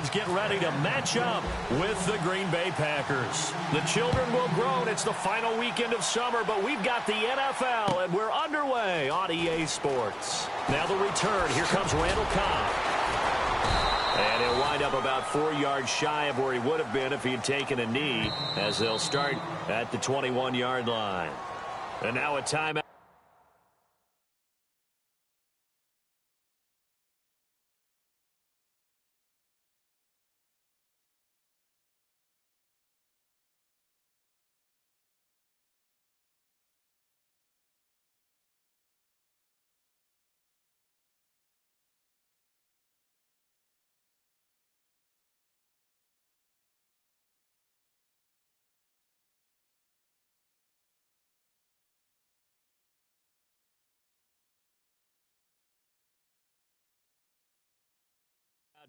Falcons get ready to match up with the Green Bay Packers. The children will groan. It's the final weekend of summer, but we've got the NFL, and we're underway on EA Sports. Now the return. Here comes Randall Cobb. And he'll wind up about 4 yards shy of where he would have been if he had taken a knee, as they'll start at the 21-yard line. And now a timeout.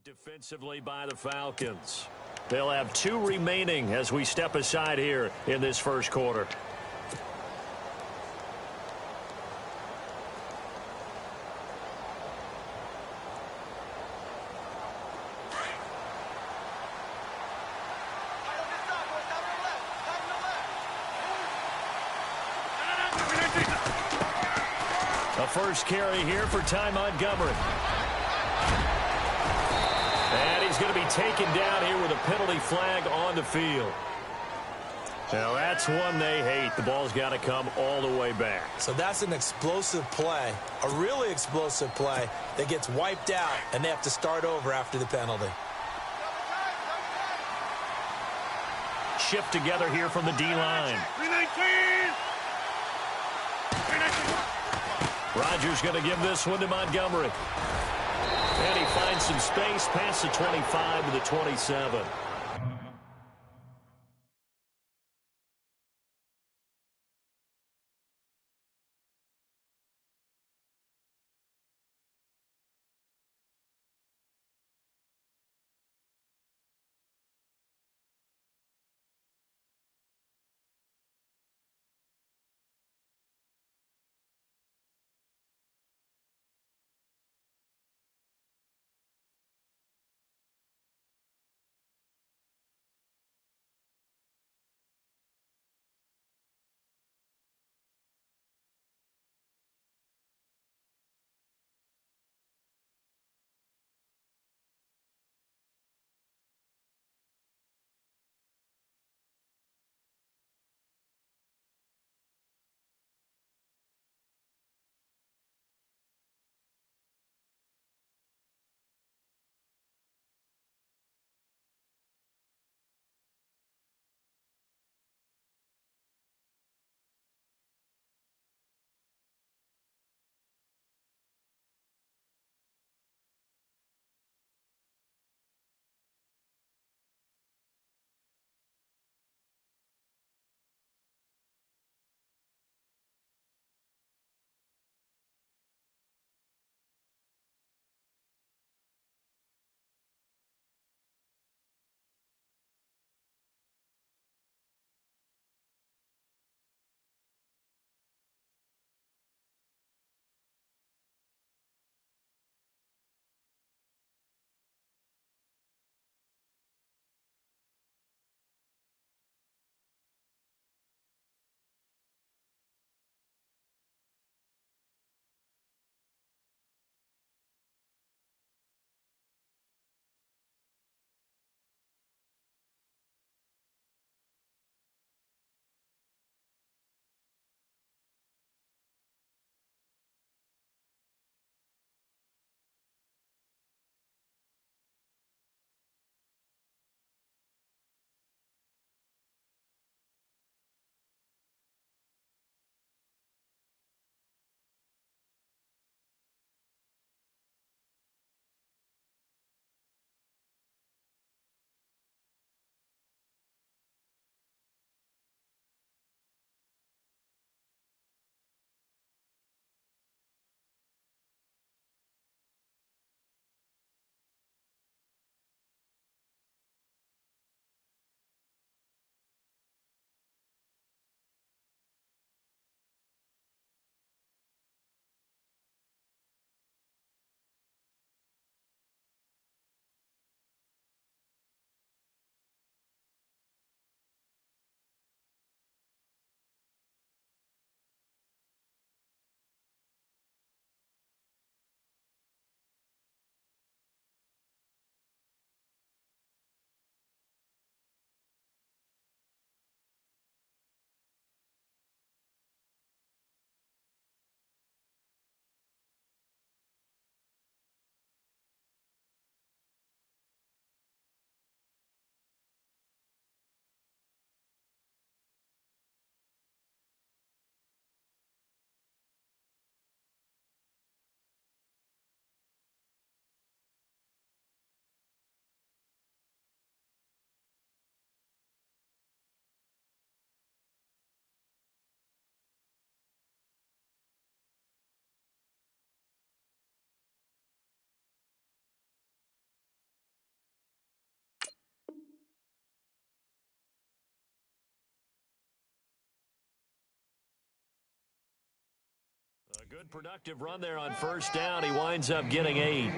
Defensively by the Falcons. They'll have 2 remaining as we step aside here in this first quarter. The first carry here for Ty Montgomery. And he's going to be taken down here with a penalty flag on the field. Now, that's one they hate. The ball's got to come all the way back. So that's an explosive play, a really explosive play that gets wiped out, and they have to start over after the penalty. Shift together here from the D-line. Rodgers going to give this one to Montgomery. And he finds some space past the 25 to the 27. Good productive run there on first down. He winds up getting 8.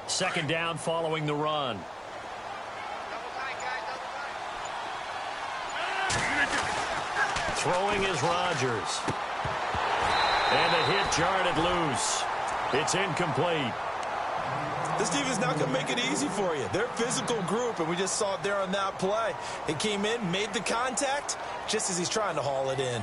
Second down following the run. Throwing is Rodgers. And the hit jarred it loose. It's incomplete. This defense not going to make it easy for you. They're a physical group, and we just saw it there on that play. It came in, made the contact, just as he's trying to haul it in.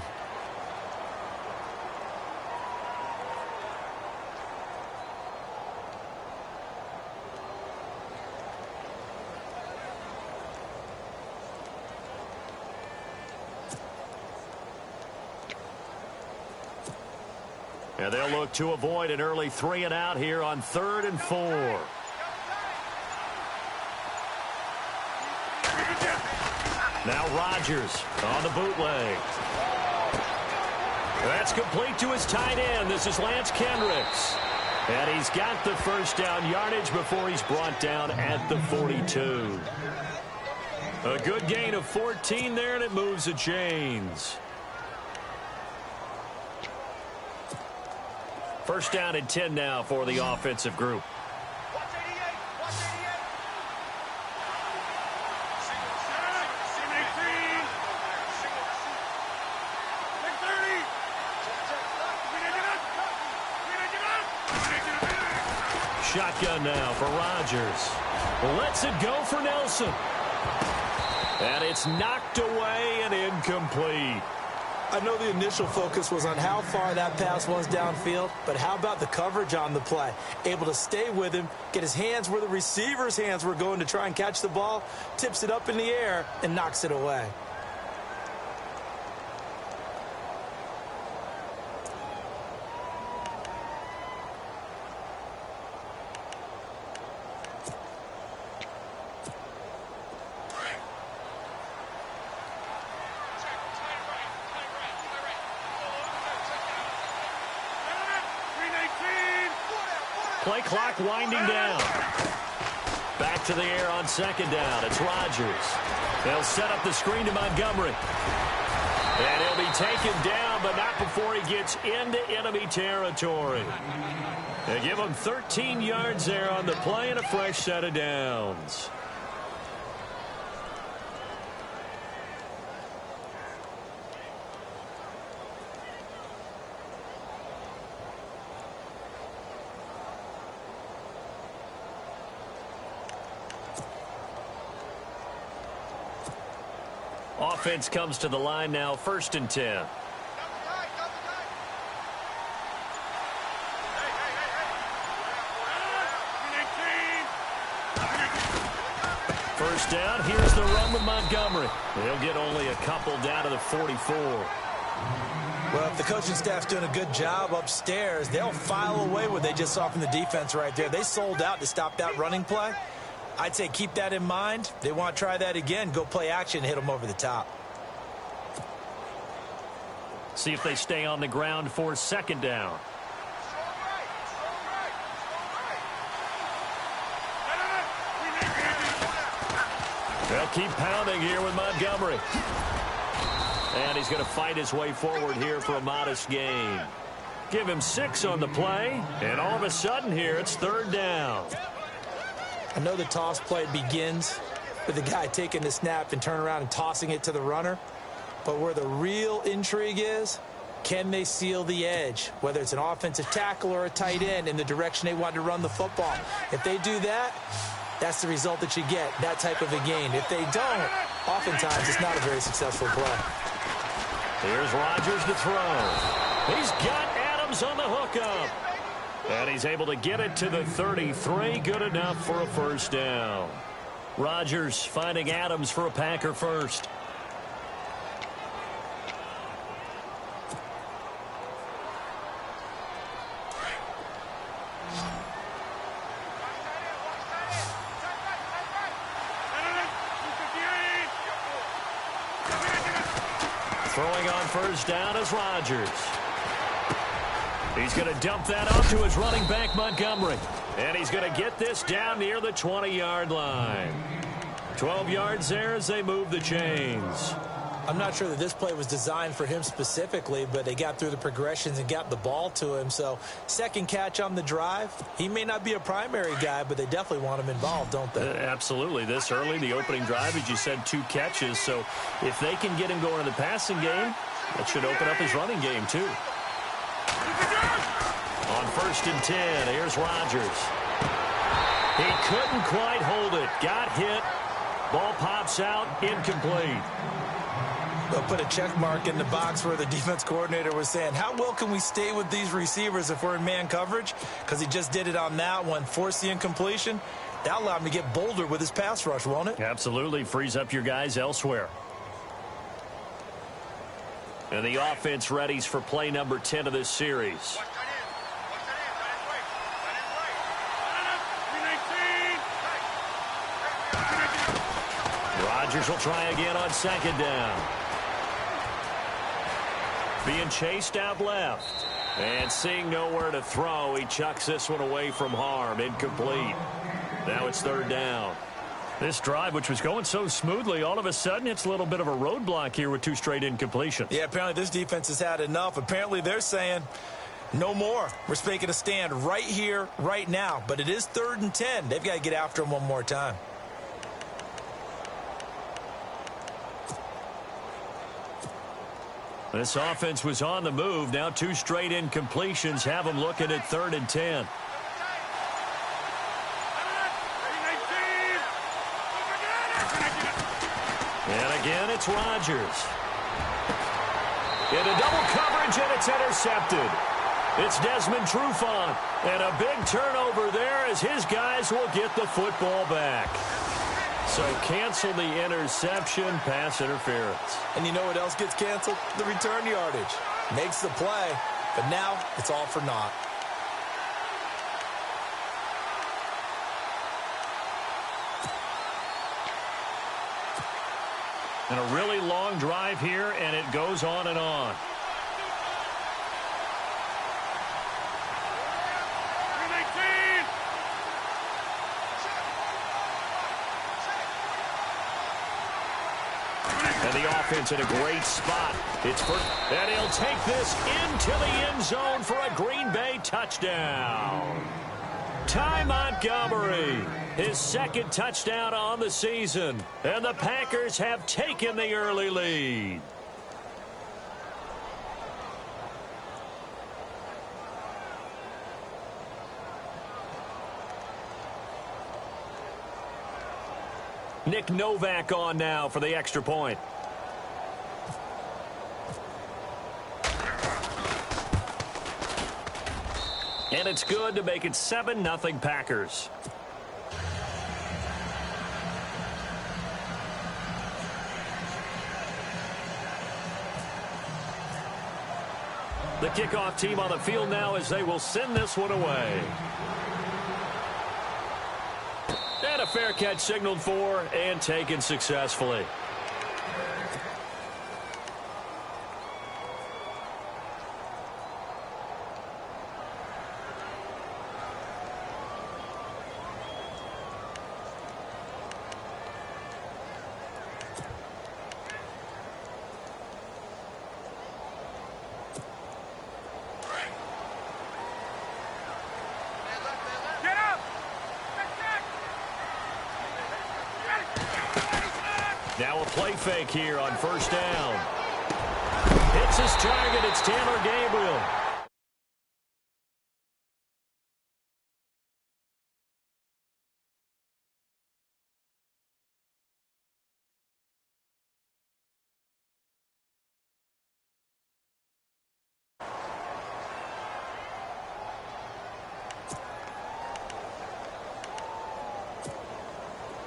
And they'll look to avoid an early 3-and-out here on 3rd and 4. Now Rodgers on the bootleg. That's complete to his tight end. This is Lance Kendricks. And he's got the first down yardage before he's brought down at the 42. A good gain of 14 there, and it moves the chains. First down and 10 now for the offensive group. Shotgun now for Rodgers. Lets it go for Nelson. And it's knocked away and incomplete. I know the initial focus was on how far that pass was downfield, but how about the coverage on the play? Able to stay with him, get his hands where the receiver's hands were going to try and catch the ball, tips it up in the air, and knocks it away. Play clock winding down. Back to the air on second down. It's Rodgers. They'll set up the screen to Montgomery. And he'll be taken down, but not before he gets into enemy territory. They give him 13 yards there on the play and a fresh set of downs. Offense comes to the line now, 1st and 10. First down, here's the run with Montgomery. They'll get only a couple down to the 44. Well, if the coaching staff's doing a good job upstairs, they'll file away what they just saw from the defense right there. They sold out to stop that running play. I'd say keep that in mind. They want to try that again. Go play action, hit them over the top. See if they stay on the ground for second down. They'll keep pounding here with Montgomery. And he's going to fight his way forward here for a modest gain. Give him 6 on the play, and all of a sudden here it's 3rd down. I know the toss play begins with the guy taking the snap and turning around and tossing it to the runner. But where the real intrigue is, can they seal the edge, whether it's an offensive tackle or a tight end, in the direction they want to run the football? If they do that, that's the result that you get, that type of a gain. If they don't, oftentimes it's not a very successful play. Here's Rodgers to throw. He's got Adams on the hookup. And he's able to get it to the 33. Good enough for a first down. Rodgers finding Adams for a Packer first. first down is Rodgers. He's going to dump that off to his running back, Montgomery. And he's going to get this down near the 20-yard line. 12 yards there as they move the chains. I'm not sure that this play was designed for him specifically, but they got through the progressions and got the ball to him. So second catch on the drive. He may not be a primary guy, but they definitely want him involved, don't they? Absolutely. This early, the opening drive, as you said, 2 catches. So if they can get him going in the passing game, that should open up his running game too. On 1st and 10, here's Rodgers. He couldn't quite hold it. Got hit. Ball pops out, incomplete. They'll put a check mark in the box where the defense coordinator was saying, how well can we stay with these receivers if we're in man coverage? Because he just did it on that one, forced the incompletion. That'll allow him to get bolder with his pass rush, won't it? Absolutely. Frees up your guys elsewhere. And the offense readies for play number 10 of this series. Rodgers will try again on 2nd down. Being chased out left. And seeing nowhere to throw, he chucks this one away from harm. Incomplete. Now it's 3rd down. This drive, which was going so smoothly, all of a sudden it's a little bit of a roadblock here with 2 straight incompletions. Yeah, apparently this defense has had enough. Apparently they're saying, no more. We're making a stand right here, right now. But it is 3rd and 10. They've got to get after him one more time. This offense was on the move. Now 2 straight incompletions have them looking at 3rd and 10. And again, it's Rodgers. Into double coverage, and it's intercepted. It's Desmond Trufant. And a big turnover there as his guys will get the football back. So cancel the interception, pass interference. And you know what else gets canceled? The return yardage. Makes the play, but now it's all for naught. And a really long drive here, and it goes on and on. And the offense in a great spot. It's first, and he'll take this into the end zone for a Green Bay touchdown. Ty Montgomery, his 2nd touchdown on the season. And the Packers have taken the early lead. Nick Novak on now for the extra point. And it's good to make it 7-0 Packers. The kickoff team on the field now as they will send this one away. And a fair catch signaled for and taken successfully. Now a play fake here on 1st down. Hits his target. It's Taylor Gabriel.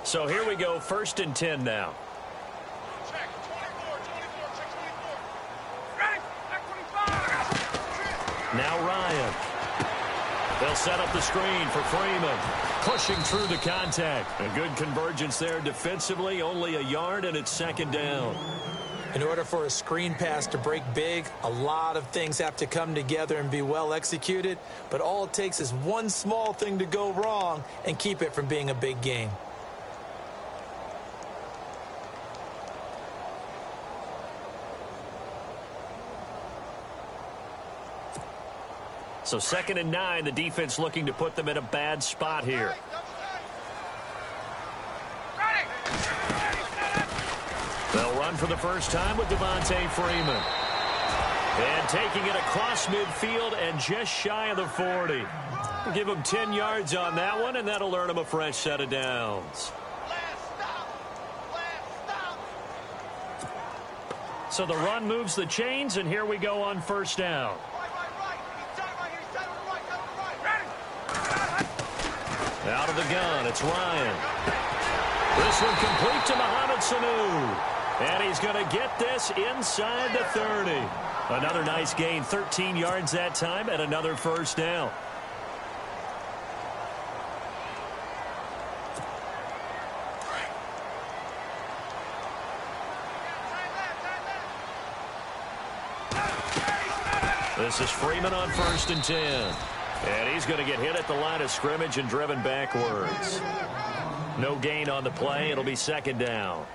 So here we go, 1st and 10 now. Now Ryan. They'll set up the screen for Freeman. Pushing through the contact. A good convergence there defensively. Only a yard, and it's 2nd down. In order for a screen pass to break big, a lot of things have to come together and be well executed, but all it takes is one small thing to go wrong and keep it from being a big game. So 2nd and 9, the defense looking to put them in a bad spot here. They'll run for the first time with Devontae Freeman. And taking it across midfield and just shy of the 40. Give him 10 yards on that one, and that'll earn him a fresh set of downs. So the run moves the chains, and here we go on first down. Out of the gun, it's Ryan. This one complete to Mohamed Sanu. And he's going to get this inside the 30. Another nice gain, 13 yards that time, and another first down. This is Freeman on 1st and 10. And he's going to get hit at the line of scrimmage and driven backwards. No gain on the play. It'll be 2nd down.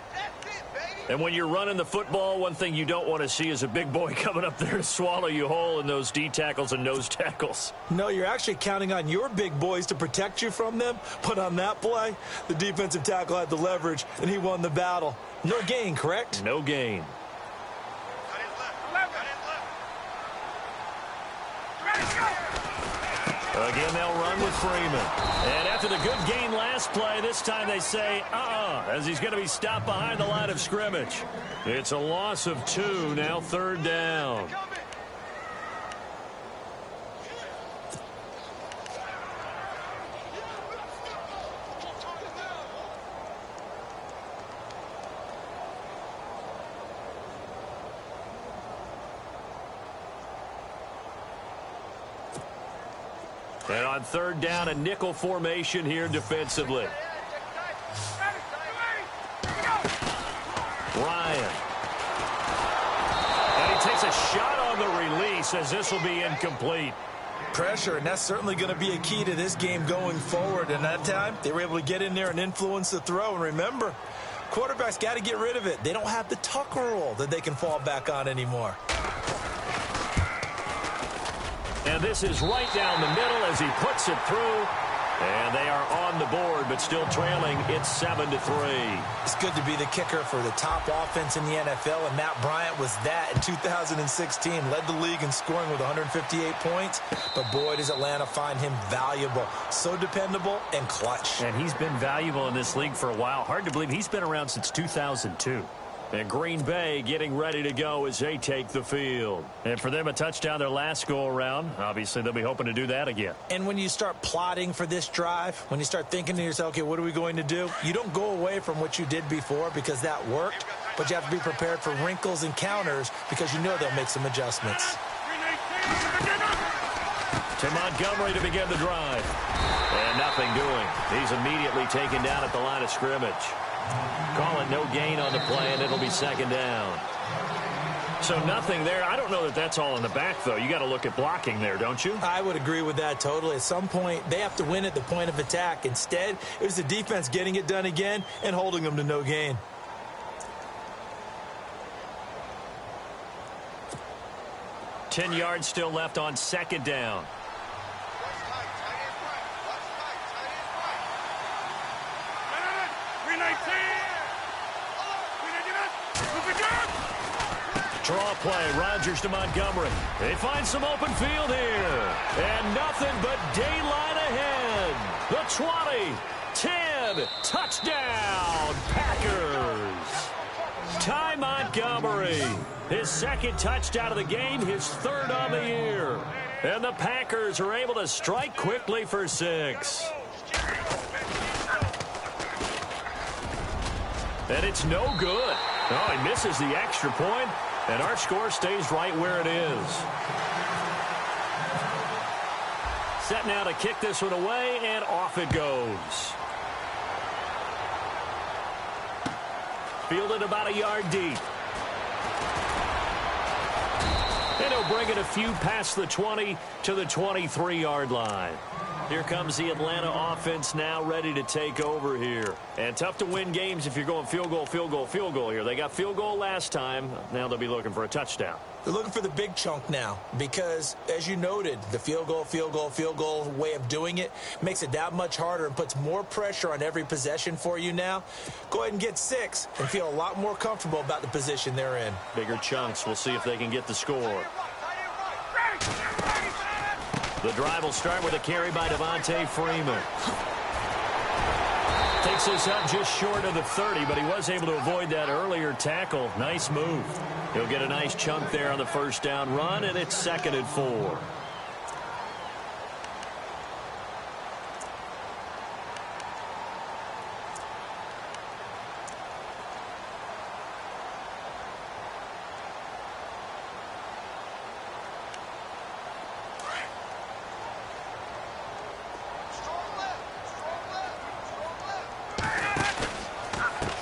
And when you're running the football, one thing you don't want to see is a big boy coming up there to swallow you whole in those D tackles and nose tackles. No, you're actually counting on your big boys to protect you from them. But on that play, the defensive tackle had the leverage, and he won the battle. No gain, correct? No gain. Again, they'll run with Freeman. And after the good gain last play, this time they say, as he's going to be stopped behind the line of scrimmage. It's a loss of 2, now 3rd down. And on 3rd down, a nickel formation here defensively. Ryan. And he takes a shot on the release as this will be incomplete. Pressure, and that's certainly going to be a key to this game going forward. And that time, they were able to get in there and influence the throw. And remember, quarterbacks got to get rid of it. They don't have the Tucker rule that they can fall back on anymore. And this is right down the middle as he puts it through. And they are on the board, but still trailing. It's 7-3. It's good to be the kicker for the top offense in the NFL, and Matt Bryant was that in 2016. Led the league in scoring with 158 points. But boy, does Atlanta find him valuable. So dependable and clutch. And he's been valuable in this league for a while. Hard to believe he's been around since 2002. And Green Bay getting ready to go as they take the field. And for them, a touchdown their last go-around. Obviously, they'll be hoping to do that again. And when you start plotting for this drive, when you start thinking to yourself, okay, what are we going to do? You don't go away from what you did before because that worked, but you have to be prepared for wrinkles and counters because you know they'll make some adjustments. To Montgomery to begin the drive. And nothing doing. He's immediately taken down at the line of scrimmage. Call it no gain on the play, and it'll be 2nd down. So nothing there. I don't know that that's all in the back, though. You got to look at blocking there, don't you? I would agree with that totally. At some point, they have to win at the point of attack. Instead, it was the defense getting it done again and holding them to no gain. Ten yards still left on 2nd down. Draw play, Rodgers to Montgomery. They find some open field here. And nothing but daylight ahead. The 20, 10, touchdown, Packers. Ty Montgomery, his 2nd touchdown of the game, his 3rd on the year. And the Packers are able to strike quickly for 6. And it's no good. Oh, he misses the extra point. And our score stays right where it is. Set now to kick this one away, and off it goes. Fielded about a yard deep. And he'll bring it a few past the 20 to the 23-yard line. Here comes the Atlanta offense now ready to take over here. And tough to win games if you're going field goal, field goal, field goal here. They got field goal last time. Now they'll be looking for a touchdown. They're looking for the big chunk now because, as you noted, the field goal, field goal, field goal way of doing it makes it that much harder and puts more pressure on every possession for you now. Go ahead and get 6 and feel a lot more comfortable about the position they're in. Bigger chunks. We'll see if they can get the score. The drive will start with a carry by Devontae Freeman. Takes this up just short of the 30, but he was able to avoid that earlier tackle. Nice move. He'll get a nice chunk there on the first down run, and it's 2nd and 4.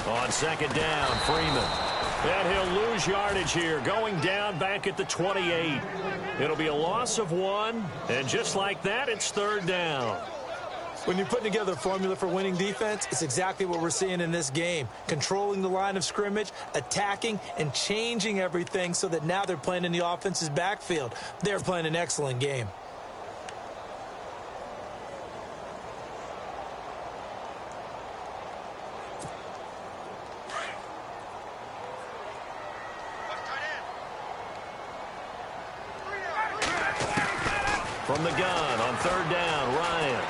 On 2nd down, Freeman. And he'll lose yardage here, going down back at the 28. It'll be a loss of 1, and just like that, it's 3rd down. When you're putting together a formula for winning defense, it's exactly what we're seeing in this game. Controlling the line of scrimmage, attacking, and changing everything so that now they're playing in the offense's backfield. They're playing an excellent game. From the gun on 3rd down, Ryan.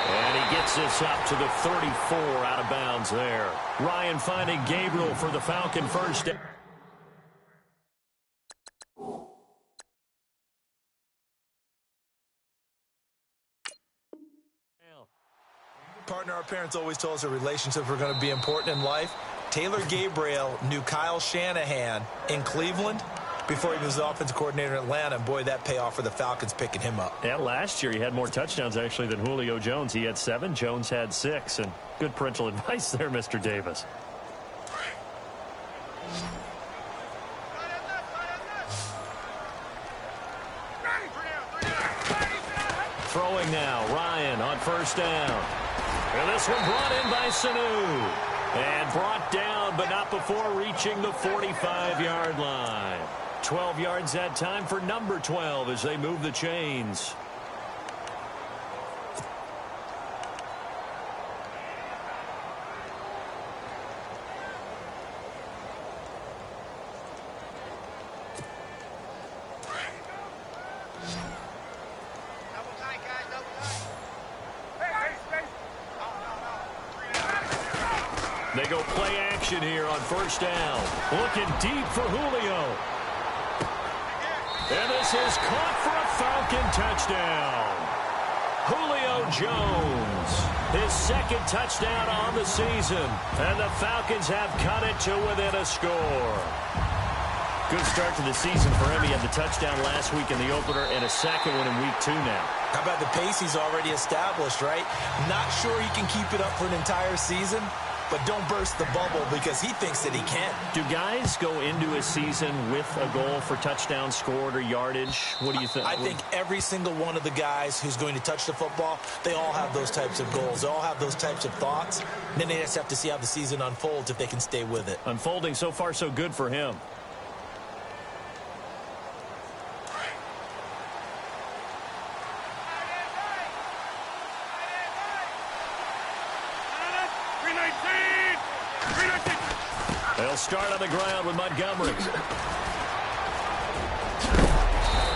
And he gets this up to the 34 out of bounds there. Ryan finding Gabriel for the Falcon first down. Partner, our parents always told us that relationships were going to be important in life. Taylor Gabriel knew Kyle Shanahan in Cleveland before he was the offensive coordinator in Atlanta, and boy, that payoff for the Falcons picking him up. Yeah, last year he had more touchdowns, actually, than Julio Jones. He had 7. Jones had 6. And good parental advice there, Mr. Davis. Throwing now, Ryan on 1st down. And this one brought in by Sanu. And brought down, but not before reaching the 45-yard line. 12 yards that time for number 12 as they move the chains. They go play action here on 1st down. Looking deep for Julio. And this is caught for a Falcon touchdown. Julio Jones, his 2nd touchdown on the season. And the Falcons have cut it to within a score. Good start to the season for him. He had the touchdown last week in the opener and a 2nd one in week 2 now. How about the pace he's already established, right? Not sure he can keep it up for an entire season, but don't burst the bubble because he thinks that he can. Do guys go into a season with a goal for touchdown scored or yardage? What do you think? I think every single one of the guys who's going to touch the football, they all have those types of goals. They all have those types of thoughts. And then they just have to see how the season unfolds if they can stay with it. Unfolding so far so good for him. They'll start on the ground with Montgomery.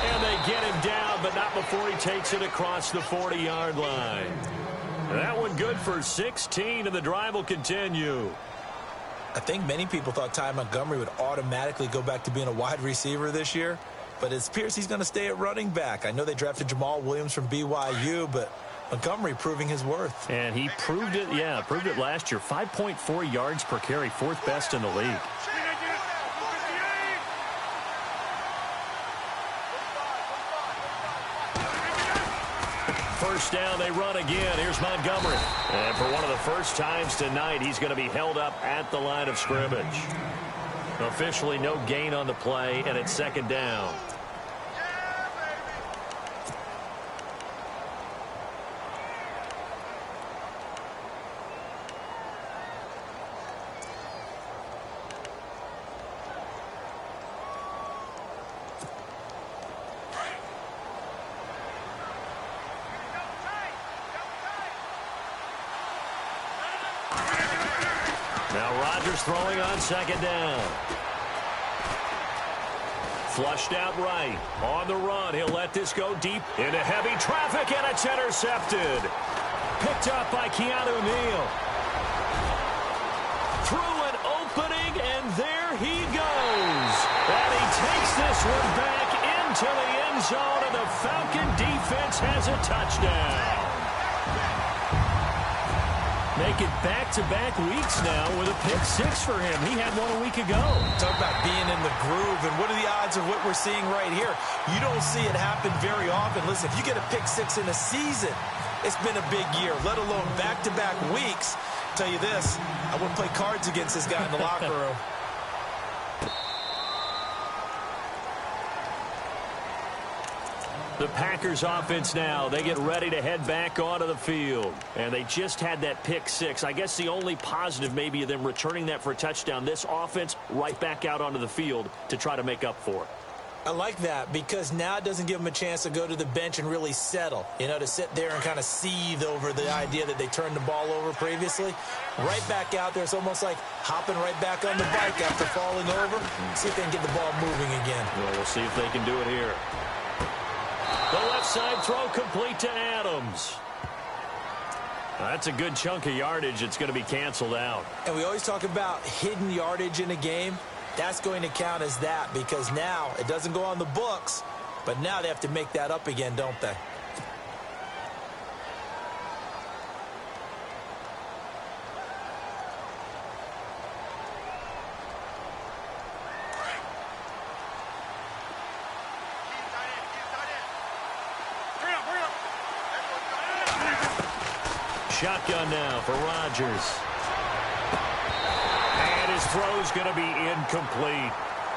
And they get him down, but not before he takes it across the 40-yard line. That one good for 16, and the drive will continue. I think many people thought Ty Montgomery would automatically go back to being a wide receiver this year, but it appears he's going to stay at running back. I know they drafted Jamal Williams from BYU, but Montgomery proving his worth. And he proved it, proved it last year. 5.4 yards per carry, 4th best in the league. First down, they run again. Here's Montgomery. And for one of the first times tonight, he's going to be held up at the line of scrimmage. Officially no gain on the play, and it's 2nd down. Now Rodgers throwing on second down. Flushed out right. On the run, he'll let this go deep into heavy traffic, and it's intercepted. Picked up by Keanu Neal. Through an opening, and there he goes. And he takes this one back into the end zone, and the Falcon defense has a touchdown. Make it back-to-back weeks now with a pick six for him. He had one a week ago. Talk about being in the groove, and what are the odds of what we're seeing right here? You don't see it happen very often. Listen, if you get a pick six in a season, it's been a big year, let alone back-to-back weeks. I'll tell you this, I wouldn't play cards against this guy in the locker room. The Packers offense now, they get ready to head back onto the field. And they just had that pick six. I guess the only positive maybe of them returning that for a touchdown. This offense right back out onto the field to try to make up for it. I like that because now it doesn't give them a chance to go to the bench and really settle. You know, to sit there and kind of seethe over the idea that they turned the ball over previously. Right back out there. It's almost like hopping right back on the bike after falling over. See if they can get the ball moving again. Well, we'll see if they can do it here. The left side throw complete to Adams. That's a good chunk of yardage. It's going to be canceled out. And we always talk about hidden yardage in a game. That's going to count as that because now it doesn't go on the books, but now they have to make that up again, don't they? Shotgun now for Rodgers. And his throw's going to be incomplete.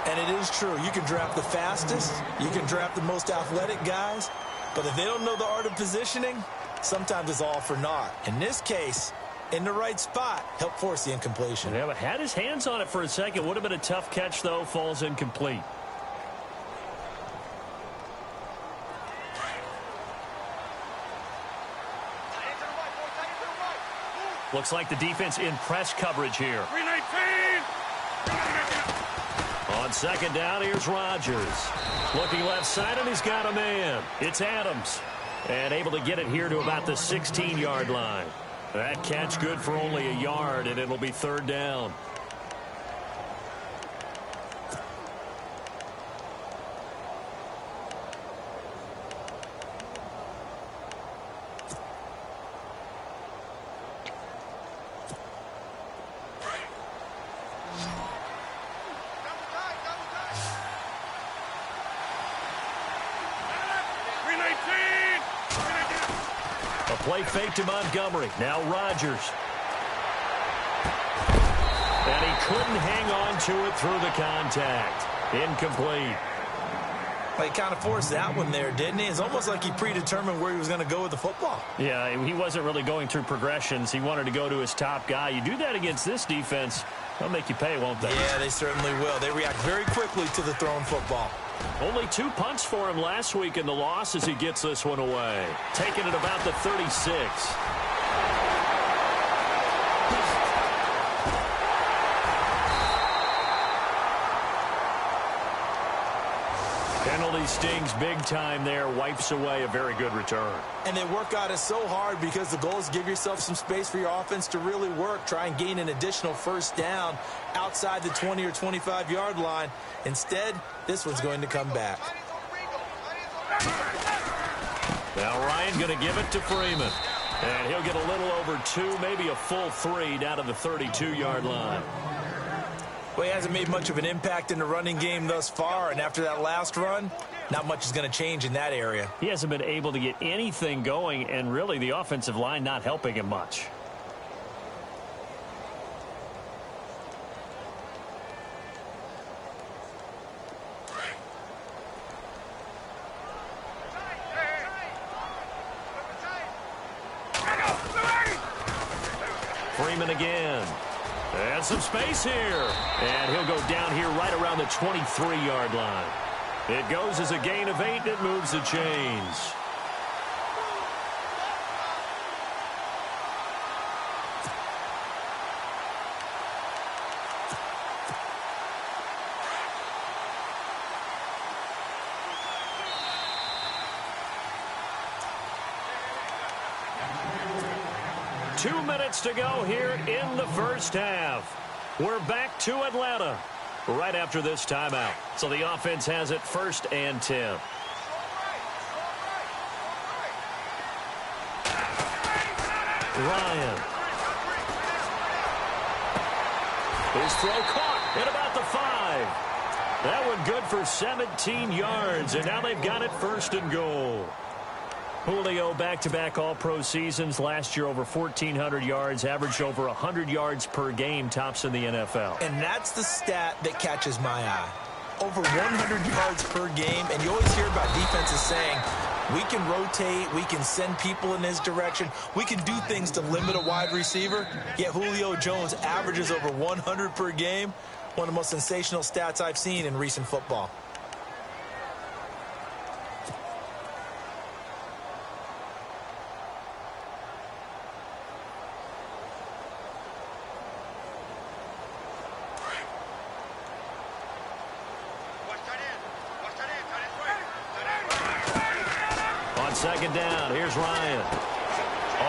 And it is true. You can draft the fastest. You can draft the most athletic guys. But if they don't know the art of positioning, sometimes it's all for naught. In this case, in the right spot, help force the incompletion. Yeah, but had his hands on it for a second. Would have been a tough catch, though. Falls incomplete. Looks like the defense in press coverage here. 319. On second down, here's Rodgers. Looking left side, and he's got a man. It's Adams. And able to get it here to about the 16-yard line. That catch good for only a yard, and it'll be third down. Play fake to Montgomery. Now Rodgers. And he couldn't hang on to it through the contact. Incomplete. Well, he kind of forced that one there, didn't he? It's almost like he predetermined where he was going to go with the football. Yeah, he wasn't really going through progressions. He wanted to go to his top guy. You do that against this defense, they'll make you pay, won't they? Yeah, they certainly will. They react very quickly to the thrown football. Only 2 punts for him last week in the loss as he gets this one away. Taking it about the 36. Penalty stings big time there. Wipes away a very good return. And they work out it so hard because the goal is give yourself some space for your offense to really work. Try and gain an additional first down outside the 20 or 25-yard line. Instead, this one's going to come back. Now Ryan going to give it to Freeman. And he'll get a little over 2, maybe a full 3 down to the 32-yard line. Well, he hasn't made much of an impact in the running game thus far, and after that last run, not much is going to change in that area. He hasn't been able to get anything going, and really the offensive line not helping him much. Freeman again. And some space here. And he'll go down here right around the 23-yard line. It goes as a gain of 8, and it moves the chains. 2 minutes to go here in the first half. We're back to Atlanta right after this timeout. So the offense has it 1st and 10. Ryan. His throw caught at about the 5. That one good for 17 yards, and now they've got it 1st and goal. Julio, back-to-back all-pro seasons. Last year, over 1,400 yards, averaged over 100 yards per game, tops in the NFL. And that's the stat that catches my eye. Over 100 yards per game, and you always hear about defenses saying, we can rotate, we can send people in his direction, we can do things to limit a wide receiver, yet Julio Jones averages over 100 per game. One of the most sensational stats I've seen in recent football. On 2nd down, here's Ryan.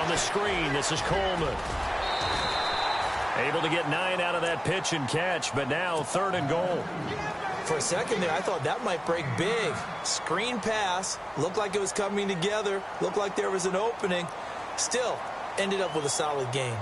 On the screen, this is Coleman. Able to get 9 out of that pitch and catch, but now 3rd and goal. For a second there, I thought that might break big. Screen pass, looked like it was coming together, looked like there was an opening. Still, ended up with a solid game.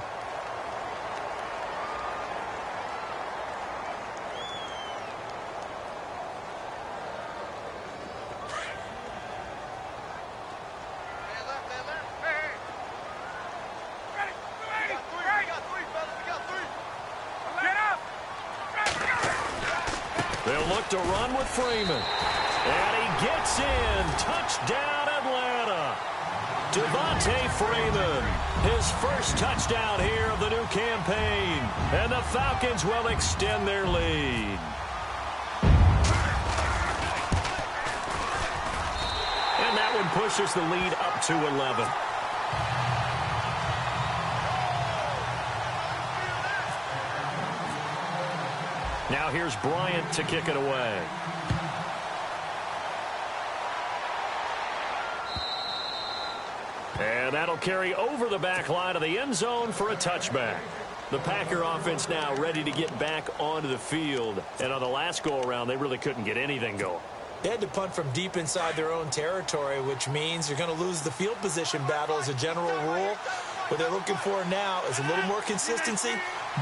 They'll look to run with Freeman. And he gets in. Touchdown, Atlanta. Devontae Freeman, his first touchdown here of the new campaign. And the Falcons will extend their lead. And that one pushes the lead up to 11. Now here's Bryant to kick it away. And that'll carry over the back line of the end zone for a touchback. The Packer offense now ready to get back onto the field. And on the last go-around, they really couldn't get anything going. They had to punt from deep inside their own territory, which means you're going to lose the field position battle as a general rule. What they're looking for now is a little more consistency,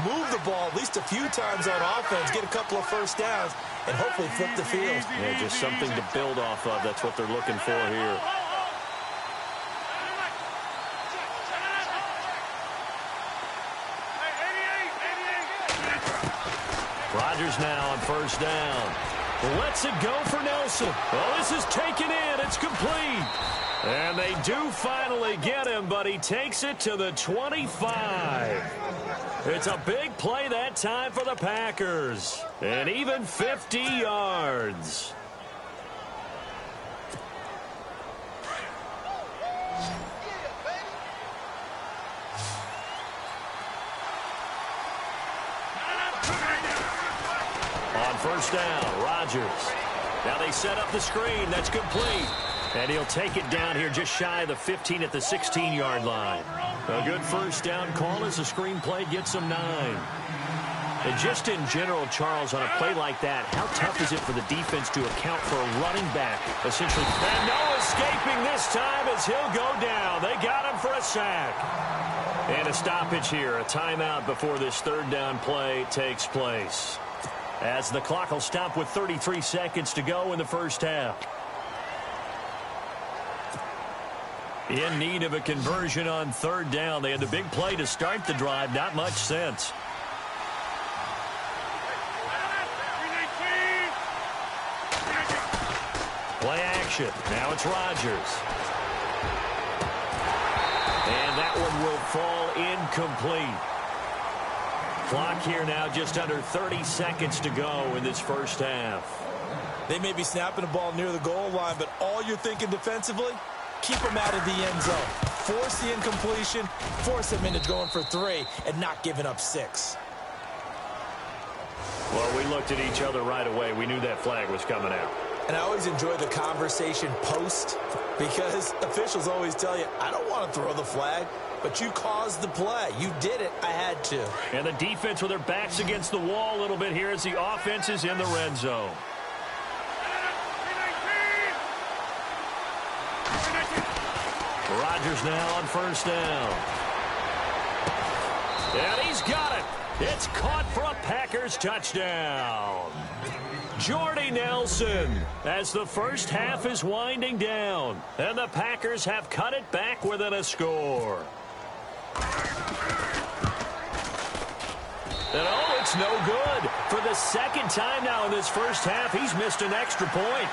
move the ball at least a few times on offense, get a couple of first downs, and hopefully flip the field. Yeah, just something to build off of. That's what they're looking for here. Rodgers now on 1st down. Lets it go for Nelson. Oh, this is taken in. It's complete. And they do finally get him, but he takes it to the 25. It's a big play that time for the Packers. And even 50 yards. On 1st down, Rodgers. Now they set up the screen. That's complete. And he'll take it down here just shy of the 15 at the 16-yard line. A good 1st down call as the screen play gets him 9. And just in general, Charles, on a play like that, how tough is it for the defense to account for a running back, essentially? And no escaping this time as he'll go down. They got him for a sack. And a stoppage here, a timeout before this 3rd down play takes place. As the clock will stop with 33 seconds to go in the first half. In need of a conversion on 3rd down. They had the big play to start the drive. Not much sense. Play action. Now it's Rodgers. And that one will fall incomplete. Clock here now just under 30 seconds to go in this first half. They may be snapping the ball near the goal line, but all you're thinking defensively, keep them out of the end zone. Force the incompletion, force them into going for 3, and not giving up 6. Well, we looked at each other right away. We knew that flag was coming out. And I always enjoy the conversation post, Because officials always tell you, I don't want to throw the flag, but you caused the play. You did it. I had to. And the defense with their backs against the wall a little bit here as the offense is in the red zone. Rodgers now on first down. And he's got it. It's caught for a Packers touchdown. Jordy Nelson as the first half is winding down. And the Packers have cut it back within a score. And oh, it's no good. For the second time now in this first half, he's missed an extra point.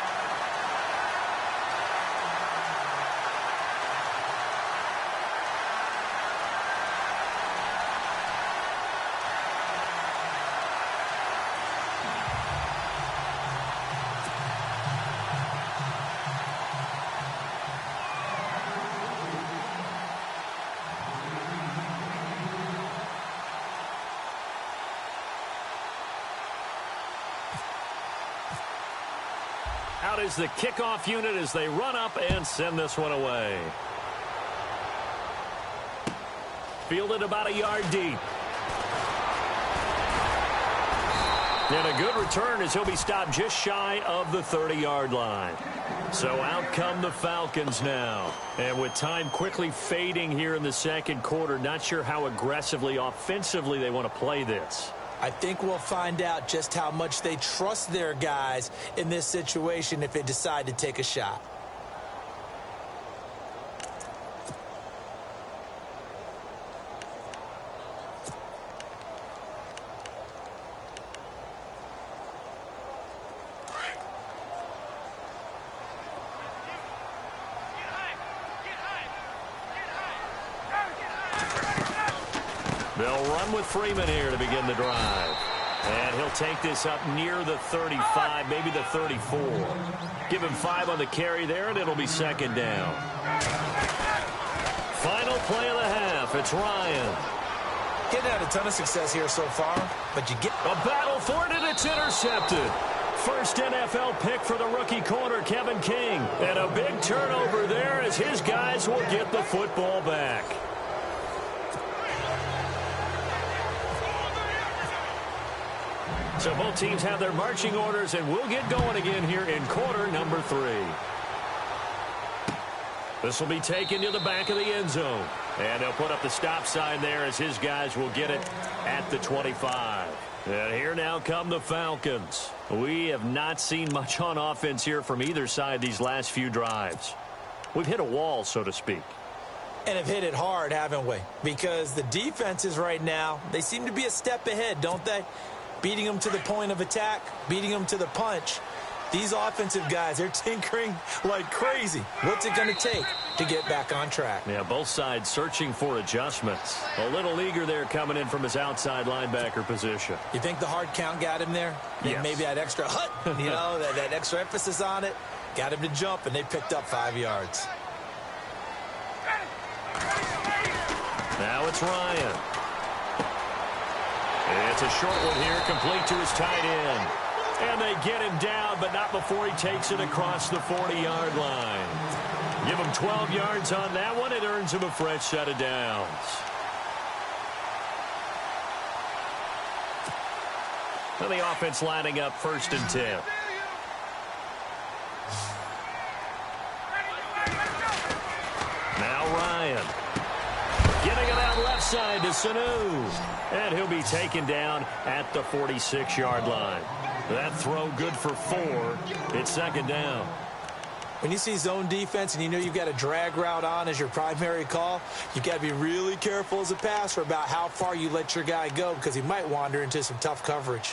Out is the kickoff unit as they run up and send this one away. Fielded about a yard deep. And a good return as he'll be stopped just shy of the 30-yard line. So out come the Falcons now. And with time quickly fading here in the second quarter, not sure how aggressively, offensively they want to play this. I think we'll find out just how much they trust their guys in this situation if they decide to take a shot. They'll run with Freeman here to begin the drive. And he'll take this up near the 35, maybe the 34. Give him 5 on the carry there, and it'll be second down. Final play of the half. It's Ryan. Getting had a ton of success here so far, but you get a battle for it, and it's intercepted. First NFL pick for the rookie corner, Kevin King. And a big turnover there as his guys will get the football back. So both teams have their marching orders, and we'll get going again here in quarter number 3. This will be taken to the back of the end zone. And they'll put up the stop sign there as his guys will get it at the 25. And here now come the Falcons. We have not seen much on offense here from either side these last few drives. We've hit a wall, so to speak. And have hit it hard, haven't we? Because the defenses right now, they seem to be a step ahead, don't they? Beating them to the point of attack, beating them to the punch. These offensive guys, they're tinkering like crazy. What's it going to take to get back on track? Yeah, both sides searching for adjustments. A little eager there coming in from his outside linebacker position. You think the hard count got him there? Yes. Maybe that extra hut, you know, that extra emphasis on it. Got him to jump, and they picked up 5 yards. Now it's Ryan. It's a short one here, complete to his tight end. And they get him down, but not before he takes it across the 40-yard line. Give him 12 yards on that one. It earns him a fresh set of downs. And the offense lining up 1st and 10. Now Ryan. Getting it out left side to Sanu. And he'll be taken down at the 46-yard line. That throw good for 4. It's second down. When you see zone defense and you know you've got a drag route on as your primary call, you've got to be really careful as a passer about how far you let your guy go because he might wander into some tough coverage.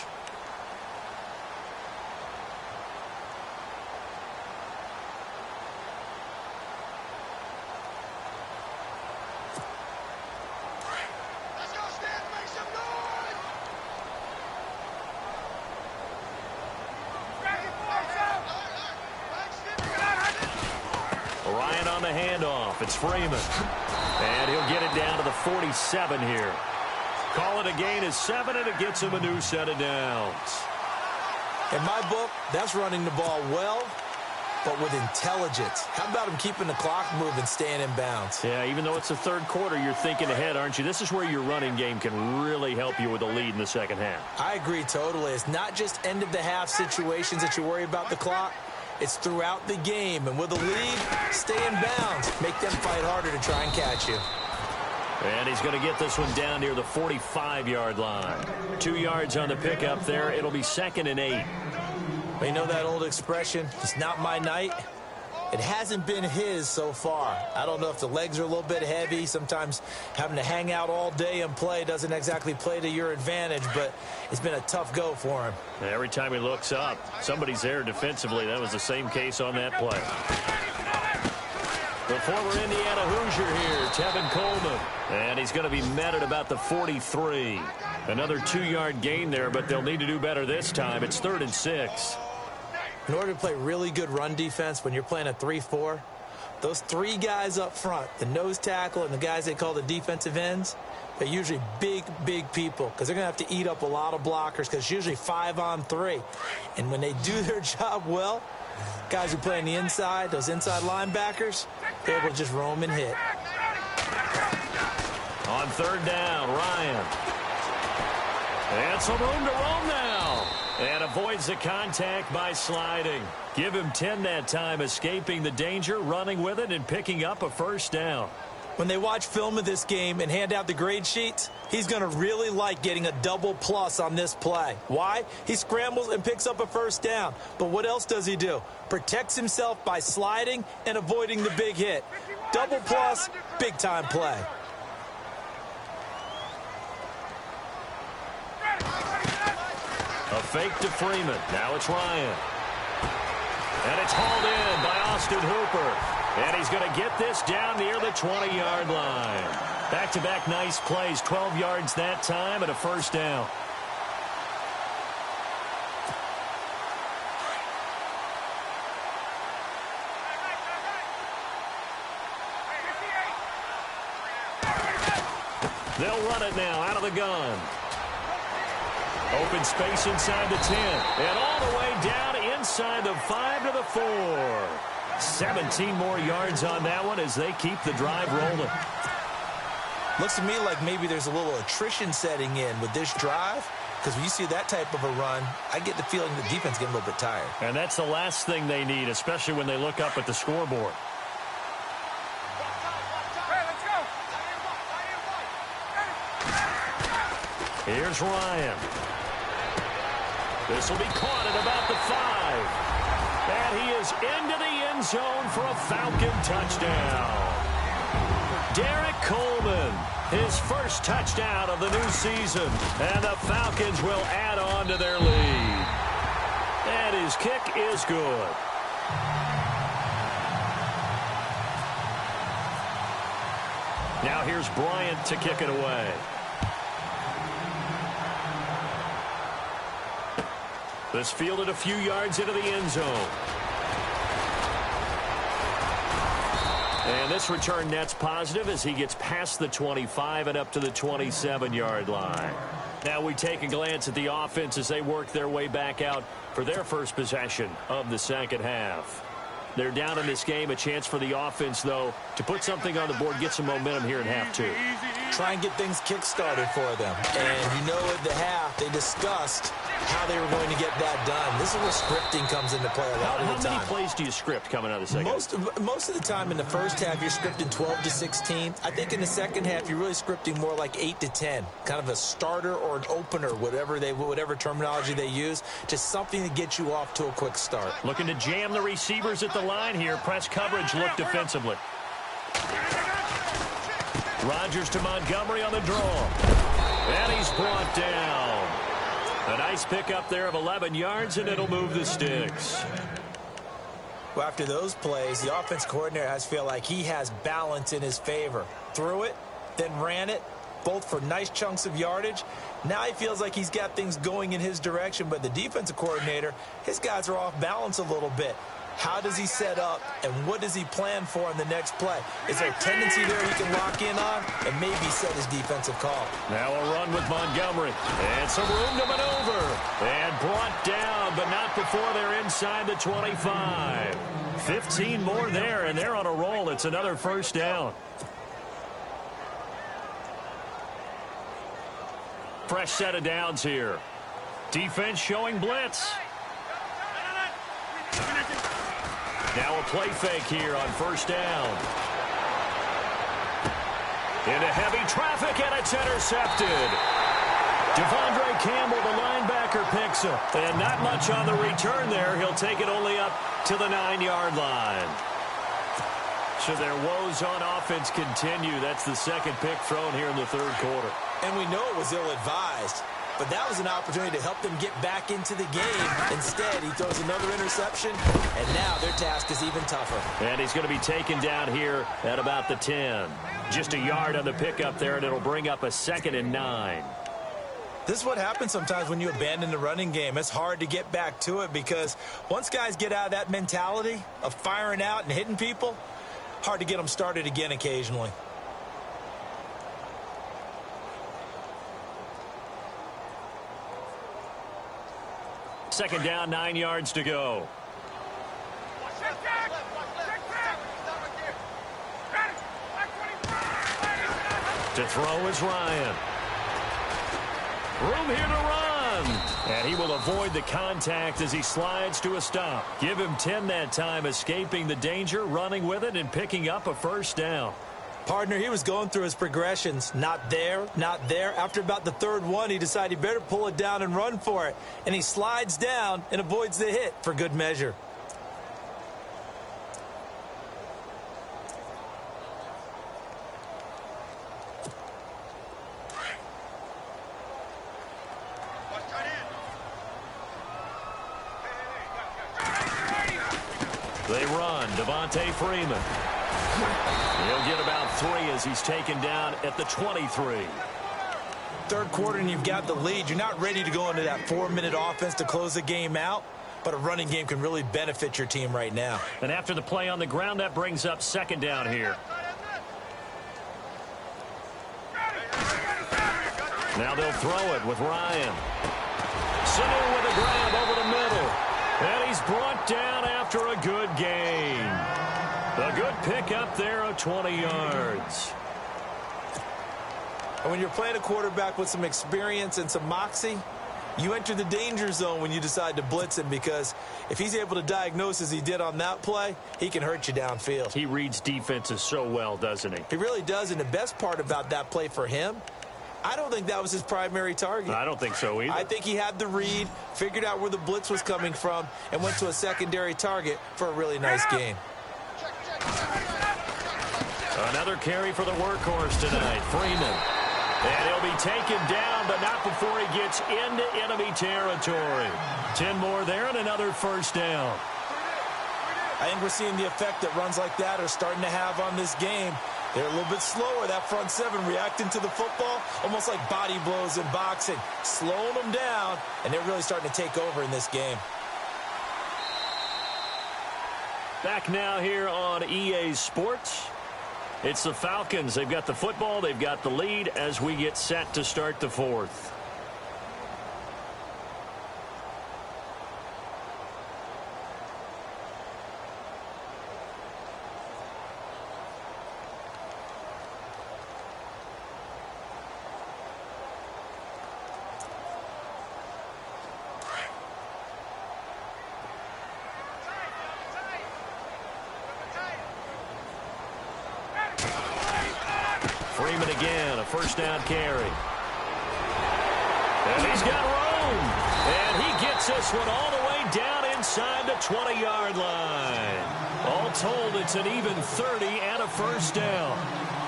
Ryan on the handoff. It's Freeman. And he'll get it down to the 47 here. Call it a gain of 7, and it gets him a new set of downs. In my book, that's running the ball well but with intelligence. How about him keeping the clock moving, staying in bounds? Yeah, even though it's the third quarter, you're thinking ahead, aren't you? This is where your running game can really help you with a lead in the second half. I agree totally. It's not just end-of-the-half situations that you worry about the clock. It's throughout the game. And with a lead, stay in bounds. Make them fight harder to try and catch you. And he's going to get this one down near the 45-yard line. 2 yards on the pickup there. It'll be 2nd and 8. You know that old expression, it's not my night? It hasn't been his so far. I don't know if the legs are a little bit heavy. Sometimes having to hang out all day and play doesn't exactly play to your advantage, but it's been a tough go for him. Every time he looks up, somebody's there defensively. That was the same case on that play. The former Indiana Hoosier here, Tevin Coleman. And he's going to be met at about the 43. Another 2-yard gain there, but they'll need to do better this time. It's 3rd and 6. In order to play really good run defense when you're playing a 3-4, those 3 guys up front, the nose tackle and the guys they call the defensive ends, they're usually big, big people because they're going to have to eat up a lot of blockers because it's usually 5-on-3. And when they do their job well, guys who play on the inside, those inside linebackers, they're able to just roam and hit. On 3rd down, Ryan. And some room to roam now. And avoids the contact by sliding. Give him 10 that time, escaping the danger, running with it, and picking up a 1st down. When they watch film of this game and hand out the grade sheets, he's going to really like getting a double plus on this play. Why? He scrambles and picks up a 1st down. But what else does he do? Protects himself by sliding and avoiding the big hit. Double plus, big-time play. A fake to Freeman. Now it's Ryan. And it's hauled in by Austin Hooper. And he's going to get this down near the 20-yard line. Back-to-back nice plays. 12 yards that time and a 1st down. They'll run it now out of the gun. Open space inside the 10. And all the way down inside the 5 to the 4. 17 more yards on that one as they keep the drive rolling. Looks to me like maybe there's a little attrition setting in with this drive. Because when you see that type of a run, I get the feeling the defense getting a little bit tired. And that's the last thing they need, especially when they look up at the scoreboard. Here's Ryan. This will be caught at about the 5. And he is into the end zone for a Falcon touchdown. Derek Coleman, his first touchdown of the new season. And the Falcons will add on to their lead. And his kick is good. Now here's Bryant to kick it away. This fielded a few yards into the end zone. And this return net's positive as he gets past the 25 and up to the 27-yard line. Now we take a glance at the offense as they work their way back out for their first possession of the second half. They're down in this game. A chance for the offense, though, to put something on the board, get some momentum here in half 2. Try and get things kick-started for them. And you know at the half, they discussed how they were going to get that done. This is where scripting comes into play a lot of the time. How many plays do you script coming out of the second half? Most of the time in the first half, you're scripting 12 to 16. I think in the second half, you're really scripting more like 8 to 10. Kind of a starter or an opener, whatever terminology they use. Just something to get you off to a quick start. Looking to jam the receivers at the line here. Press coverage look defensively. Rodgers to Montgomery on the draw. And he's brought down. A nice pickup there of 11 yards, and it'll move the sticks. Well, after those plays, the offense coordinator has to feel like he has balance in his favor. Threw it, then ran it, both for nice chunks of yardage. Now he feels like he's got things going in his direction, but the defensive coordinator, his guys are off balance a little bit. How does he set up, and what does he plan for in the next play? Is there a tendency there he can lock in on and maybe set his defensive call? Now a run with Montgomery. And some room to maneuver. And brought down, but not before they're inside the 25. 15 more there, and they're on a roll. It's another first down. Fresh set of downs here. Defense showing blitz. Now a play fake here on first down. Into heavy traffic, and it's intercepted. Devondre Campbell, the linebacker, picks him. And not much on the return there. He'll take it only up to the 9-yard line. So their woes on offense continue. That's the second pick thrown here in the third quarter. And we know it was ill-advised, but that was an opportunity to help them get back into the game. Instead, he throws another interception, and now their task is even tougher. And he's going to be taken down here at about the 10. Just a yard on the pickup there, and it'll bring up a 2nd and 9. This is what happens sometimes when you abandon the running game. It's hard to get back to it because once guys get out of that mentality of firing out and hitting people, hard to get them started again occasionally. Second down, 9 yards to go. To throw is Ryan. Room here to run. And he will avoid the contact as he slides to a stop. Give him 10 that time, escaping the danger, running with it, and picking up a first down. Partner, he was going through his progressions. Not there, not there. After about the third one, he decided he better pull it down and run for it. And he slides down and avoids the hit for good measure. They run. Devontae Freeman. He'll get about 3 as he's taken down at the 23. Third quarter and you've got the lead. You're not ready to go into that 4-minute offense to close the game out, but a running game can really benefit your team right now. And after the play on the ground, that brings up 2nd down here. Now they'll throw it with Ryan. Sanu with a grab over the middle. And he's brought down after a good gain. A good pickup there of 20 yards. And when you're playing a quarterback with some experience and some moxie, you enter the danger zone when you decide to blitz him, because if he's able to diagnose as he did on that play, he can hurt you downfield. He reads defenses so well, doesn't he? He really does, and the best part about that play for him, I don't think that was his primary target. I don't think so either. I think he had the read, figured out where the blitz was coming from, and went to a secondary target for a really nice gain. Another carry for the workhorse tonight, Freeman. And he'll be taken down, but not before he gets into enemy territory. 10 more there and another first down. I think we're seeing the effect that runs like that are starting to have on this game. They're a little bit slower, that front seven, reacting to the football, almost like body blows in boxing, slowing them down, and they're really starting to take over in this game. Back now here on EA Sports. It's the Falcons. They've got the football. They've got the lead as we get set to start the fourth. Freeman again, a first down carry. And he's got room. And he gets this one all the way down inside the 20-yard line. All told, it's an even 30 and a first down.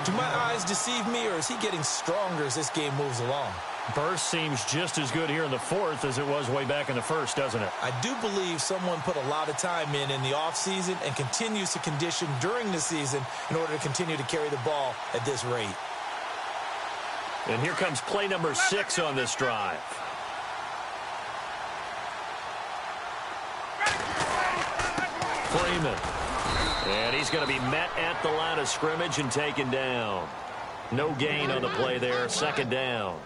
Do my eyes deceive me, or is he getting stronger as this game moves along? Burst seems just as good here in the fourth as it was way back in the first, doesn't it? I do believe someone put a lot of time in the offseason and continues to condition during the season in order to continue to carry the ball at this rate. And here comes play number 6 on this drive. Freeman. And he's going to be met at the line of scrimmage and taken down. No gain on the play there, second down.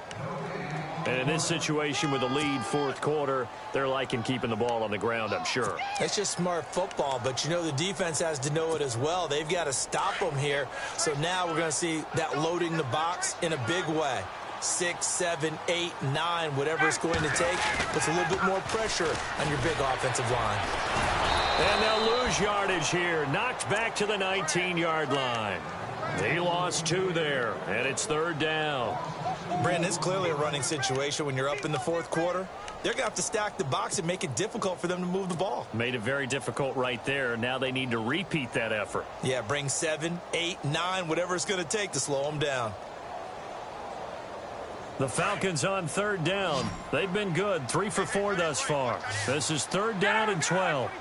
And in this situation with the lead fourth quarter, they're liking keeping the ball on the ground, I'm sure. It's just smart football, but you know the defense has to know it as well. They've got to stop them here. So now we're going to see that loading the box in a big way. 6, 7, 8, 9, whatever it's going to take, puts a little bit more pressure on your big offensive line. And they'll lose yardage here. Knocked back to the 19-yard line. They lost 2 there, and it's third down. Brandon, it's clearly a running situation when you're up in the fourth quarter. They're going to have to stack the box and make it difficult for them to move the ball. Made it very difficult right there. Now they need to repeat that effort. Yeah, bring 7, 8, 9, whatever it's going to take to slow them down. The Falcons on third down. They've been good, 3 for 4 thus far. This is third down and 12.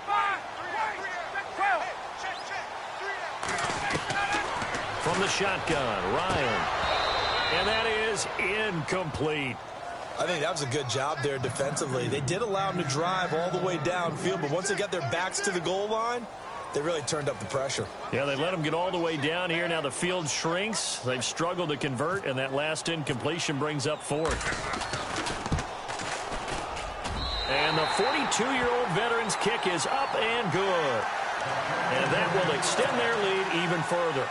From the shotgun, Ryan. And that is incomplete. I think that was a good job there defensively. They did allow them to drive all the way downfield, but once they got their backs to the goal line, they really turned up the pressure. Yeah, they let them get all the way down here. Now the field shrinks. They've struggled to convert, and that last incompletion brings up fourth. And the 42-year-old veteran's kick is up and good. And that will extend their lead even further.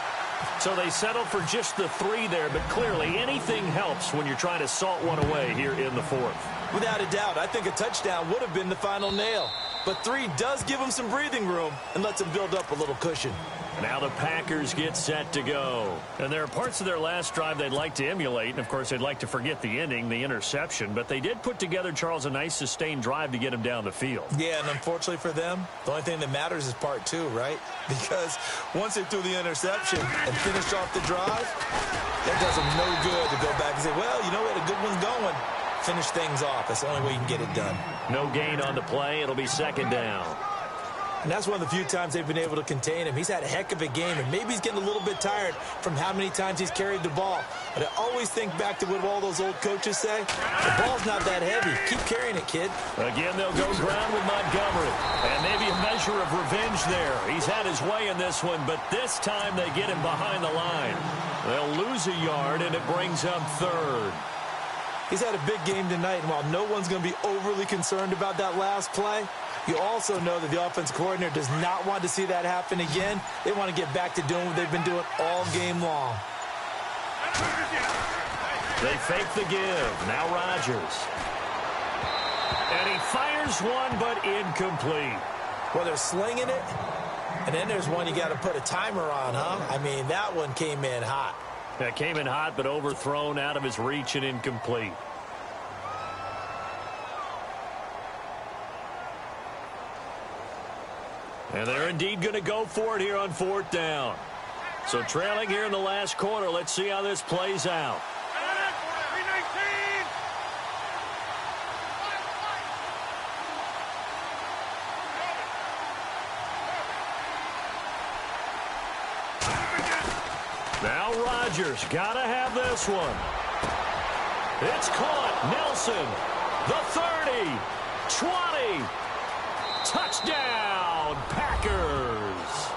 So they settled for just the 3 there, but clearly anything helps when you're trying to salt one away here in the fourth. Without a doubt, I think a touchdown would have been the final nail. But 3 does give them some breathing room and lets them build up a little cushion. Now the Packers get set to go. And there are parts of their last drive they'd like to emulate. And, of course, they'd like to forget the ending, the interception. But they did put together, Charles, a nice sustained drive to get him down the field. Yeah, and unfortunately for them, the only thing that matters is part 2, right? Because once they threw the interception and finished off the drive, that does them no good to go back and say, well, you know, we had a good one going. Finish things off. That's the only way you can get it done. No gain on the play. It'll be second down. And that's one of the few times they've been able to contain him. He's had a heck of a game, and maybe he's getting a little bit tired from how many times he's carried the ball. But I always think back to what all those old coaches say. The ball's not that heavy. Keep carrying it, kid. Again, they'll go ground with Montgomery. And maybe a measure of revenge there. He's had his way in this one, but this time they get him behind the line. They'll lose a yard, and it brings up third. He's had a big game tonight, and while no one's going to be overly concerned about that last play, you also know that the offensive coordinator does not want to see that happen again. They want to get back to doing what they've been doing all game long. They fake the give. Now Rodgers. And he fires one, but incomplete. Well, they're slinging it, and then there's one you got to put a timer on, huh? I mean, that one came in hot. That came in hot, but overthrown out of his reach and incomplete. And they're indeed going to go for it here on fourth down. So trailing here in the last quarter, let's see how this plays out. Now Rodgers, gotta have this one. It's caught. Nelson, the 30, 20. Touchdown, Packers.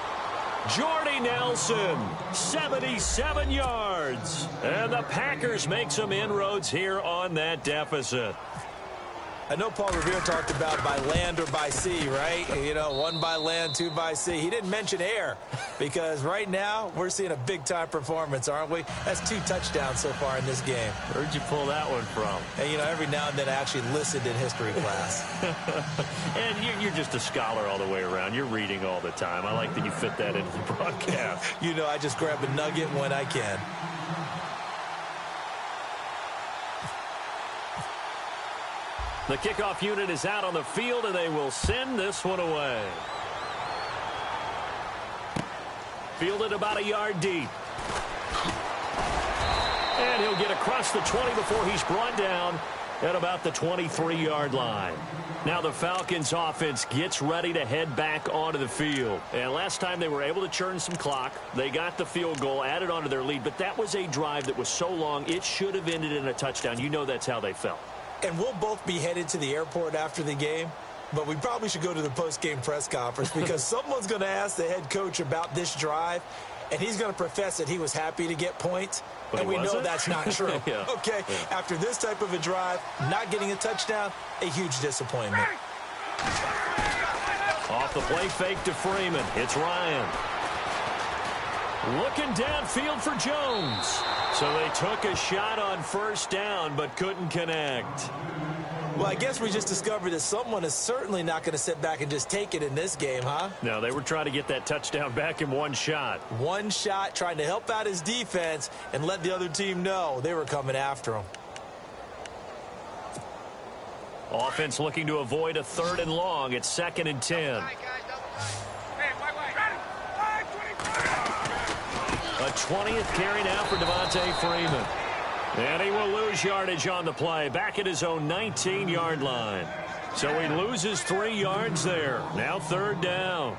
Jordy Nelson, 77 yards. And the Packers make some inroads here on that deficit. I know Paul Revere talked about by land or by sea, right? You know, 1 by land, 2 by sea. He didn't mention air because right now we're seeing a big-time performance, aren't we? That's 2 touchdowns so far in this game. Where'd you pull that one from? And, you know, every now and then I actually listened in history class. And you're just a scholar all the way around. You're reading all the time. I like that you fit that into the broadcast. You know, I just grab a nugget when I can. The kickoff unit is out on the field, and they will send this one away. Fielded about a yard deep. And he'll get across the 20 before he's brought down at about the 23-yard line. Now the Falcons offense gets ready to head back onto the field. And last time they were able to churn some clock. They got the field goal, added onto their lead. But that was a drive that was so long, it should have ended in a touchdown. You know that's how they felt. And we'll both be headed to the airport after the game, but we probably should go to the post-game press conference because someone's going to ask the head coach about this drive, and he's going to profess that he was happy to get points, and we know that's not true. Yeah. Okay, after this type of a drive, not getting a touchdown, a huge disappointment. Off the play fake to Freeman. It's Ryan. Looking downfield for Jones. So they took a shot on first down but couldn't connect. Well, I guess we just discovered that someone is certainly not going to sit back and just take it in this game, huh? No, they were trying to get that touchdown back in one shot. One shot, trying to help out his defense and let the other team know they were coming after him. Offense looking to avoid a 3rd and long. It's 2nd and 10. A 20th carry now for Devontae Freeman. And he will lose yardage on the play, back at his own 19-yard line. So he loses 3 yards there. Now 3rd down.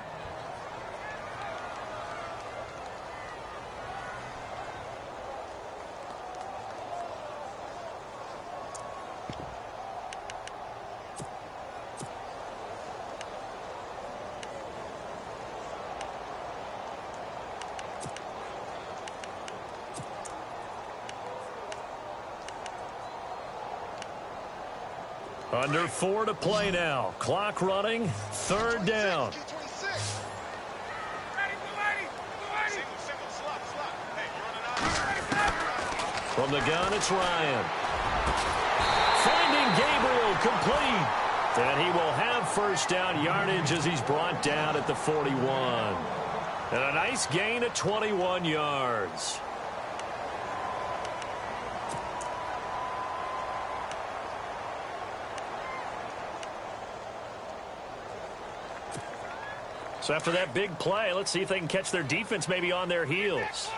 Under 4 to play now. Clock running. 3rd down. From the gun, it's Ryan. Finding Gabriel, complete. And he will have first down yardage as he's brought down at the 41. And a nice gain of 21 yards. So after that big play, let's see if they can catch their defense maybe on their heels.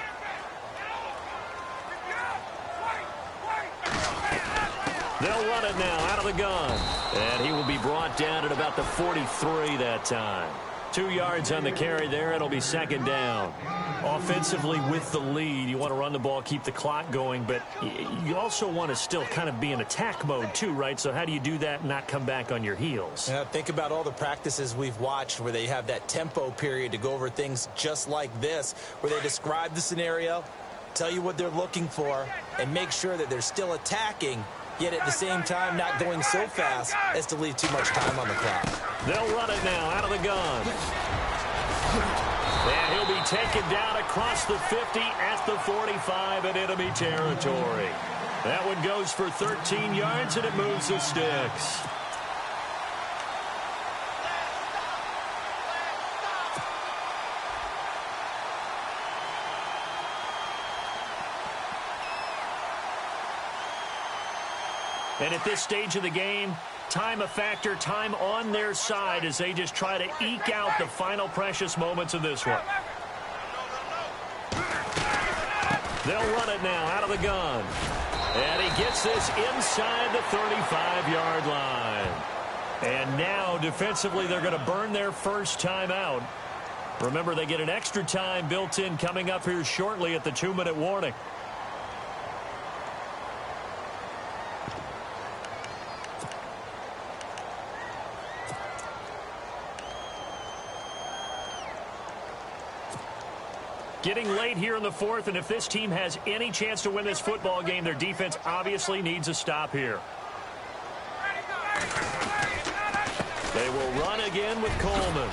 They'll run it now out of the gun. And he will be brought down at about the 43 that time. 2 yards on the carry there. It'll be 2nd down. Offensively with the lead, you want to run the ball, keep the clock going, but you also want to still kind of be in attack mode too, right? So how do you do that and not come back on your heels? Yeah, think about all the practices we've watched where they have that tempo period to go over things just like this, where they describe the scenario, tell you what they're looking for, and make sure that they're still attacking, yet at the same time not going so fast as to leave too much time on the clock. They'll run it now out of the gun. And he'll be taken down across the 50 at the 45 in enemy territory. That one goes for 13 yards, and it moves the sticks. And at this stage of the game, time a factor, time on their side as they just try to eke out the final precious moments of this one. They'll run it now out of the gun. And he gets this inside the 35-yard line. And now defensively they're going to burn their first time out. Remember, they get an extra time built in coming up here shortly at the 2-minute warning. Getting late here in the 4th, and if this team has any chance to win this football game, their defense obviously needs a stop here. They will run again with Coleman.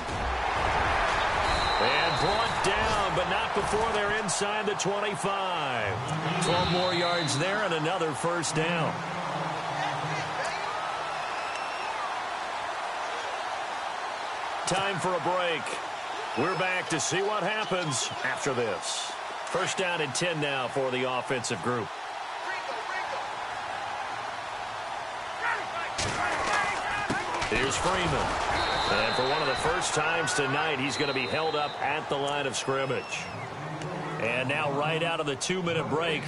And brought down, but not before they're inside the 25. 12 more yards there and another first down. Time for a break. We're back to see what happens after this. First down and 10 now for the offensive group. Here's Freeman. And for one of the first times tonight, he's going to be held up at the line of scrimmage. And now right out of the 2-minute break,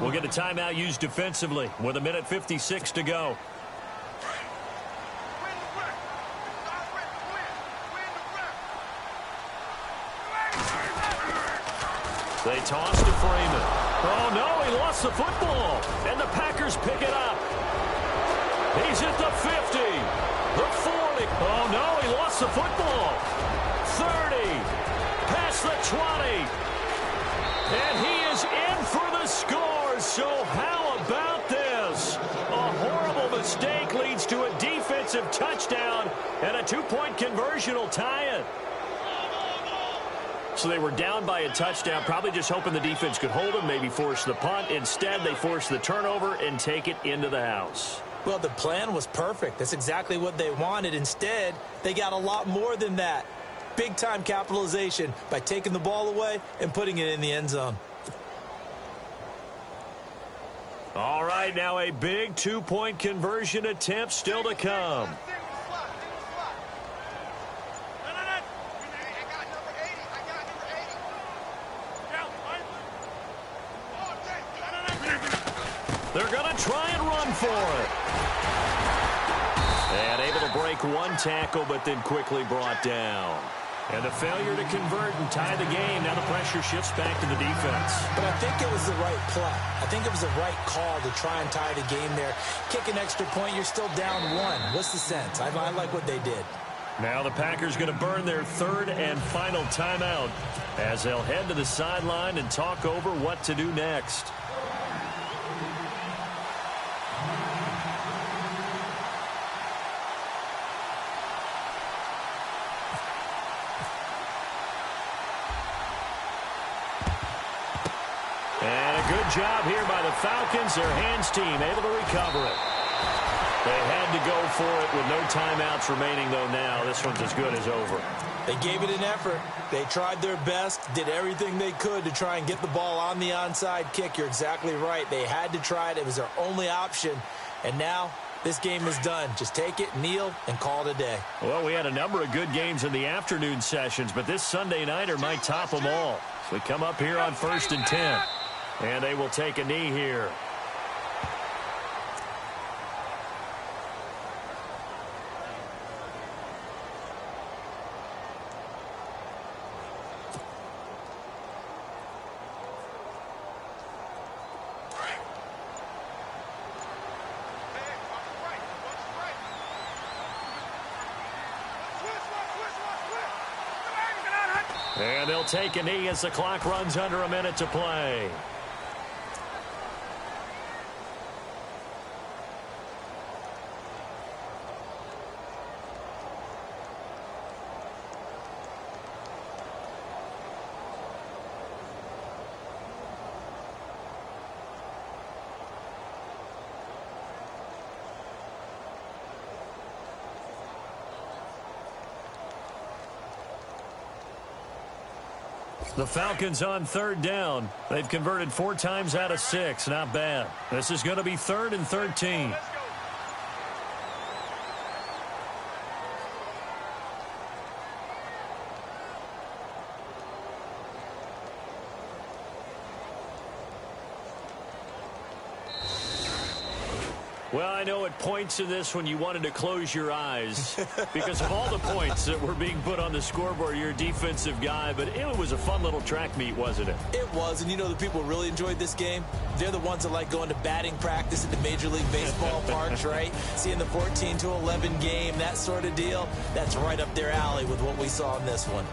we'll get a timeout used defensively with 1:56 to go. They toss to Freeman. Oh, no, he lost the football. And the Packers pick it up. He's at the 50, the 40. Oh, no, he lost the football. 30, past the 20. defensive touchdown, and a two-point conversion will tie it. So they were down by a touchdown, probably just hoping the defense could hold them, maybe force the punt. Instead, they force the turnover and take it into the house. Well, the plan was perfect. That's exactly what they wanted. Instead, they got a lot more than that. Big-time capitalization by taking the ball away and putting it in the end zone. All right, now a big two-point conversion attempt still to come. They're going to try and run for it. And able to break one tackle, but then quickly brought down. And a failure to convert and tie the game. Now the pressure shifts back to the defense. But I think it was the right play. I think it was the right call to try and tie the game there. Kick an extra point, you're still down one. What's the sense? I like what they did. Now the Packers going to burn their third and final timeout as they'll head to the sideline and talk over what to do next. Good job here by the Falcons. Their hands team able to recover it. They had to go for it with no timeouts remaining, though, now. This one's as good as over. They gave it an effort. They tried their best, did everything they could to try and get the ball on the onside kick. You're exactly right. They had to try it. It was their only option. And now this game is done. Just take it, kneel, and call it a day. Well, we had a number of good games in the afternoon sessions, but this Sunday nighter might top them all. So we come up here on 1st and 10. And they will take a knee here. And they'll take a knee as the clock runs under a minute to play. The Falcons on third down. They've converted 4 times out of 6. Not bad. This is going to be 3rd and 13. Well, I know at points in this when you wanted to close your eyes because of all the points that were being put on the scoreboard. You're a defensive guy, but it was a fun little track meet, wasn't it? It was, and you know the people really enjoyed this game? They're the ones that like going to batting practice at the Major League Baseball parks, right? Seeing the 14-11 game, that sort of deal, that's right up their alley with what we saw in this one.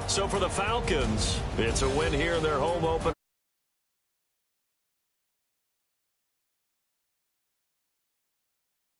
So for the Falcons, it's a win here in their home opener.